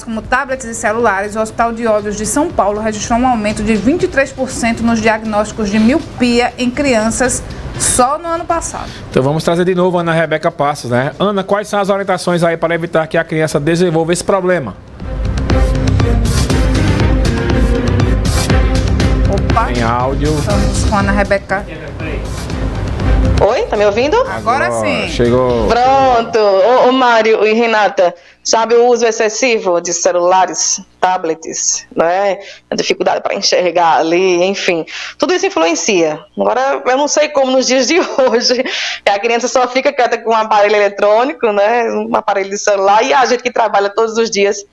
Como tablets e celulares, o Hospital de Olhos de São Paulo registrou um aumento de 23% nos diagnósticos de miopia em crianças só no ano passado. Então vamos trazer de novo a Ana Rebeca Passos, né? Ana, quais são as orientações aí para evitar que a criança desenvolva esse problema? Opa! Em áudio. Vamos com a Ana Rebeca. Oi, tá me ouvindo? Agora sim. Chegou. Pronto. Ô Mário e Renata, sabe o uso excessivo de celulares, tablets, né? A dificuldade para enxergar ali, enfim. Tudo isso influencia. Agora, eu não sei como nos dias de hoje a criança só fica quieta com um aparelho eletrônico, né? Um aparelho de celular, e a gente que trabalha todos os dias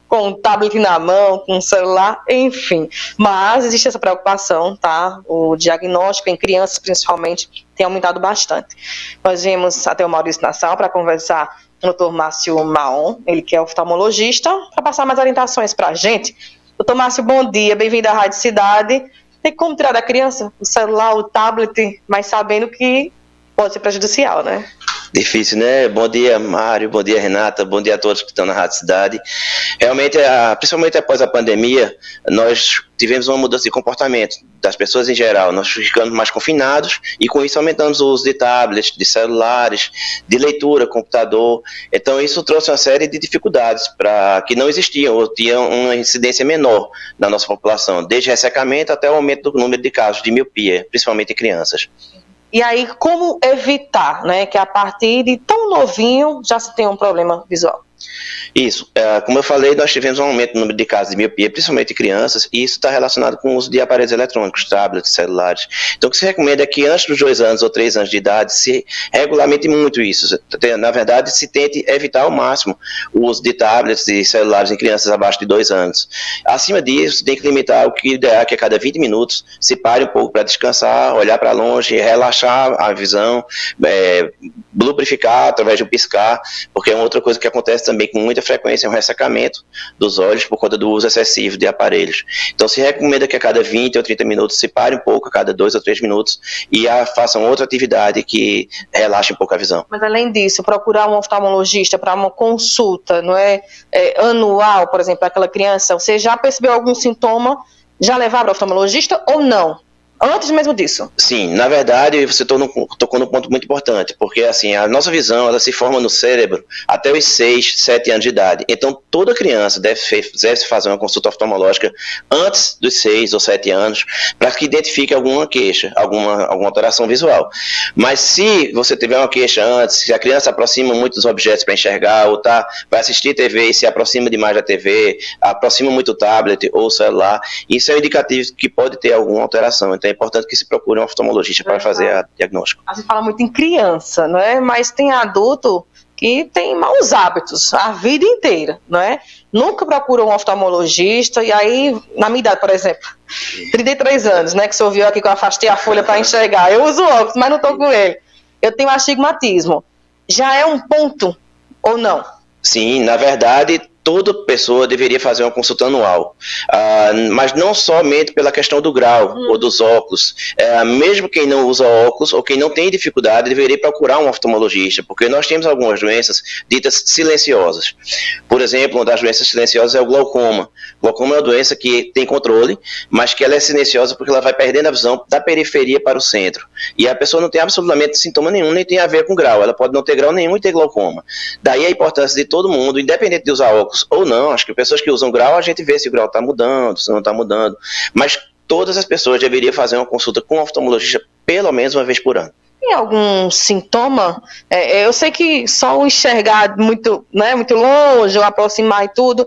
com um tablet na mão, com um celular, enfim. Mas existe essa preocupação, tá? O diagnóstico em crianças, principalmente, tem aumentado bastante. Nós viemos até o Maurício Nassau para conversar com o Dr. Márcio Maon, ele que é oftalmologista, para passar mais orientações para a gente. Dr. Márcio, bom dia, bem-vindo à Rádio Cidade. Tem como tirar da criança o celular, o tablet, mas sabendo que pode ser prejudicial, né? Difícil, né? Bom dia, Mário, bom dia, Renata, bom dia a todos que estão na Rádio Cidade. Realmente, principalmente após a pandemia, nós tivemos uma mudança de comportamento das pessoas em geral. Nós ficamos mais confinados e com isso aumentamos o uso de tablets, de celulares, de leitura, computador. Então isso trouxe uma série de dificuldades que não existiam ou tinham uma incidência menor na nossa população, desde ressecamento até o aumento do número de casos de miopia, principalmente em crianças. E aí, como evitar, né, que a partir de tão novinho já se tenha um problema visual? Isso, como eu falei, nós tivemos um aumento no número de casos de miopia, principalmente em crianças, e isso está relacionado com o uso de aparelhos eletrônicos, tablets, celulares. Então o que se recomenda é que antes dos 2 anos ou 3 anos de idade se regulamente muito isso. Na verdade, se tente evitar ao máximo o uso de tablets e celulares em crianças abaixo de 2 anos. Acima disso, tem que limitar o que ideal, que a cada 20 minutos se pare um pouco para descansar, olhar para longe, relaxar a visão, lubrificar através de um piscar, porque é uma outra coisa que acontece também com muita frequência, é um ressecamento dos olhos por conta do uso excessivo de aparelhos. Então se recomenda que a cada 20 ou 30 minutos se pare um pouco, a cada 2 ou 3 minutos, e façam outra atividade que relaxe um pouco a visão. Mas além disso, procurar um oftalmologista para uma consulta, não é, anual, por exemplo, aquela criança, você já percebeu algum sintoma, já levar para o oftalmologista ou não? Antes mesmo disso? Sim, na verdade você tocou num ponto muito importante, porque assim, a nossa visão ela se forma no cérebro até os 6, 7 anos de idade. Então toda criança deve fazer uma consulta oftalmológica antes dos 6 ou 7 anos, para que identifique alguma queixa, alguma alteração visual. Mas se você tiver uma queixa antes, se a criança aproxima muito dos objetos para enxergar, ou vai assistir TV e se aproxima demais da TV, aproxima muito o tablet ou o celular, isso é um indicativo que pode ter alguma alteração. Então é importante que se procure um oftalmologista para fazer o diagnóstico. A gente fala muito em criança, não é? Mas tem adulto que tem maus hábitos a vida inteira, não é? Nunca procura um oftalmologista, e aí, na minha idade, por exemplo, 33 anos, né, que você ouviu aqui que eu afastei a folha para enxergar, eu uso óculos, mas não estou com ele. Eu tenho astigmatismo. Já é um ponto ou não? Sim, na verdade, toda pessoa deveria fazer uma consulta anual, mas não somente pela questão do grau ou dos óculos. Mesmo quem não usa óculos ou quem não tem dificuldade deveria procurar um oftalmologista, porque nós temos algumas doenças ditas silenciosas. Por exemplo, uma das doenças silenciosas é o glaucoma. O glaucoma é uma doença que tem controle, mas que ela é silenciosa porque ela vai perdendo a visão da periferia para o centro. E a pessoa não tem absolutamente sintoma nenhum, nem tem a ver com grau. Ela pode não ter grau nenhum e ter glaucoma. Daí a importância de todo mundo, independente de usar óculos ou não, acho que pessoas que usam grau, a gente vê se o grau está mudando, se não está mudando, mas todas as pessoas deveriam fazer uma consulta com um oftalmologista pelo menos uma vez por ano. Tem algum sintoma? Eu sei que só o enxergar muito, né, muito longe, ou aproximar e tudo,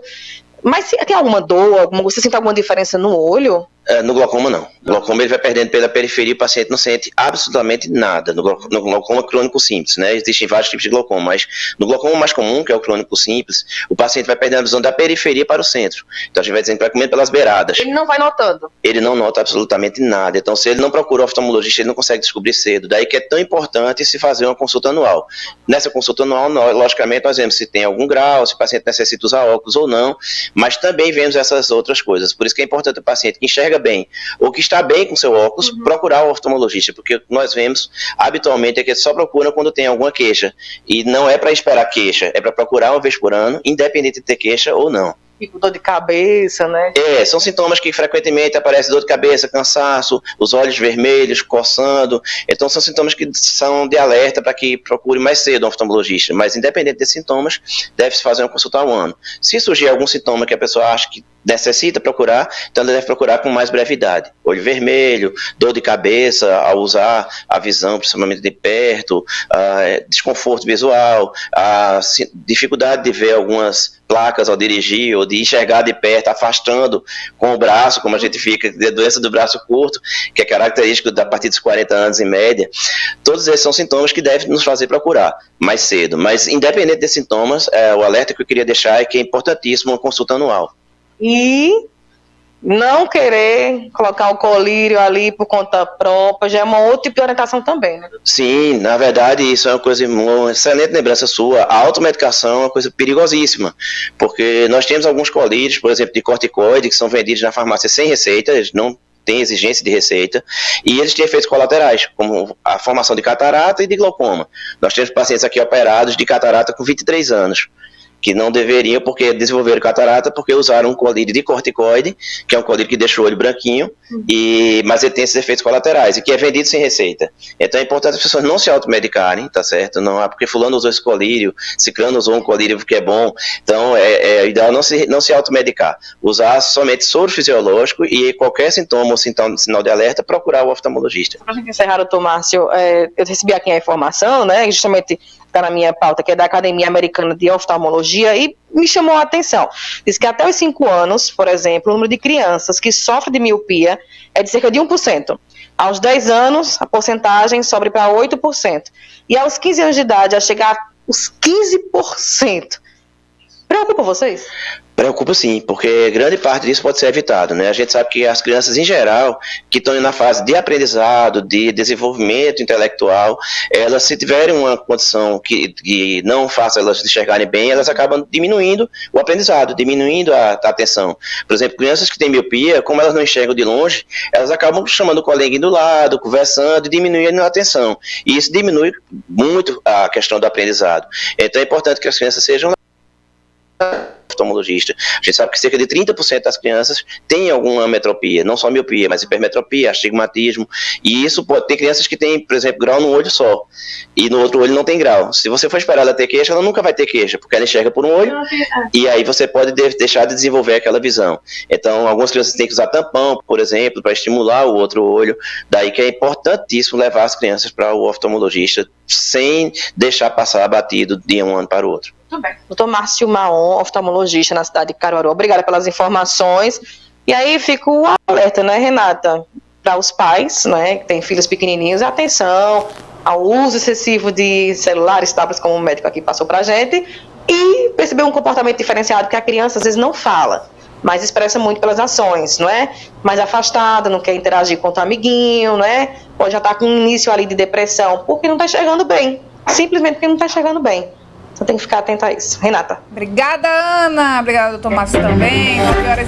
mas tem alguma dor, você sente alguma diferença no olho? No glaucoma não. No glaucoma ele vai perdendo pela periferia e o paciente não sente absolutamente nada. No glaucoma crônico simples, né? Existem vários tipos de glaucoma, mas no glaucoma mais comum, que é o crônico simples, o paciente vai perdendo a visão da periferia para o centro. Então a gente vai dizendo que vai comendo pelas beiradas. Ele não vai notando? Ele não nota absolutamente nada. Então se ele não procura o oftalmologista, ele não consegue descobrir cedo. Daí que é tão importante se fazer uma consulta anual. Nessa consulta anual, logicamente, nós vemos se tem algum grau, se o paciente necessita usar óculos ou não, mas também vemos essas outras coisas. Por isso que é importante o paciente que enxerga bem ou que está bem com seu óculos, procurar o oftalmologista, porque o que nós vemos habitualmente é que só procuram quando tem alguma queixa, e não é para esperar queixa, é para procurar uma vez por ano, independente de ter queixa ou não. Tipo dor de cabeça, né? São sintomas que frequentemente aparecem: dor de cabeça, cansaço, os olhos vermelhos, coçando. Então são sintomas que são de alerta para que procure mais cedo um oftalmologista. Mas independente desses sintomas, deve-se fazer uma consulta ao ano. Se surgir algum sintoma que a pessoa acha que necessita procurar, então ela deve procurar com mais brevidade. Olho vermelho, dor de cabeça ao usar a visão, principalmente de perto, desconforto visual, dificuldade de ver algumas placas ao dirigir, ou de enxergar de perto, afastando com o braço, como a gente fica, de doença do braço curto, que é característico a partir dos 40 anos em média. Todos esses são sintomas que devem nos fazer procurar mais cedo. Mas independente desses sintomas, o alerta que eu queria deixar é que é importantíssimo uma consulta anual. E não querer colocar o colírio ali por conta própria já é uma outra tipo de orientação também, né? Sim, na verdade isso é uma excelente lembrança sua. A automedicação é uma coisa perigosíssima, porque nós temos alguns colírios, por exemplo, de corticoide, que são vendidos na farmácia sem receita, eles não têm exigência de receita, e eles têm efeitos colaterais, como a formação de catarata e de glaucoma. Nós temos pacientes aqui operados de catarata com 23 anos, que não deveriam, porque desenvolveram catarata, porque usaram um colírio de corticoide, que é um colírio que deixa o olho branquinho, mas ele tem esses efeitos colaterais, e que é vendido sem receita. Então é importante as pessoas não se automedicarem, tá certo? Não é porque fulano usou esse colírio, ciclano usou um colírio que é bom. Então é ideal não se automedicar. Usar somente soro fisiológico, e qualquer sintoma ou sinal de alerta, procurar o oftalmologista. Para a gente encerrar, doutor Márcio, eu recebi aqui a informação, né, justamente está na minha pauta, que é da Academia Americana de Oftalmologia, e me chamou a atenção. Diz que até os 5 anos, por exemplo, o número de crianças que sofrem de miopia é de cerca de 1%. Aos 10 anos, a porcentagem sobe para 8%. E aos 15 anos de idade, a chegar aos 15%. Preocupa vocês? Preocupa sim, porque grande parte disso pode ser evitado, né? A gente sabe que as crianças em geral, que estão na fase de aprendizado, de desenvolvimento intelectual, elas, se tiverem uma condição que não faça elas enxergarem bem, elas acabam diminuindo o aprendizado, diminuindo a atenção. Por exemplo, crianças que têm miopia, como elas não enxergam de longe, elas acabam chamando o coleguinha do lado, conversando, e diminuindo a atenção. E isso diminui muito a questão do aprendizado. Então é importante que as crianças sejam oftalmologista. A gente sabe que cerca de 30% das crianças têm alguma metropia, não só miopia, mas hipermetropia, astigmatismo, e isso pode ter crianças que têm, por exemplo, grau num olho só, e no outro olho não tem grau. Se você for esperar ela ter queixa, ela nunca vai ter queixa, porque ela enxerga por um olho, e aí você pode deixar de desenvolver aquela visão. Então, algumas crianças têm que usar tampão, por exemplo, para estimular o outro olho, daí que é importantíssimo levar as crianças para o oftalmologista, sem deixar passar batido de um ano para o outro. Muito bem. Doutor Márcio Maon, oftalmologista na cidade de Caruaru, obrigada pelas informações. E aí fica o alerta, né, Renata, para os pais, né, que têm filhos pequenininhos, atenção ao uso excessivo de celulares, tablets, como o médico aqui passou para a gente, e perceber um comportamento diferenciado, que a criança às vezes não fala, mas expressa muito pelas ações, não é? Mais afastada, não quer interagir com o amiguinho, né? Pode já estar com um início ali de depressão, porque não está enxergando bem, simplesmente porque não está enxergando bem. Então tem que ficar atento a isso. Renata. Obrigada, Ana. Obrigada, doutor Márcio também. 9h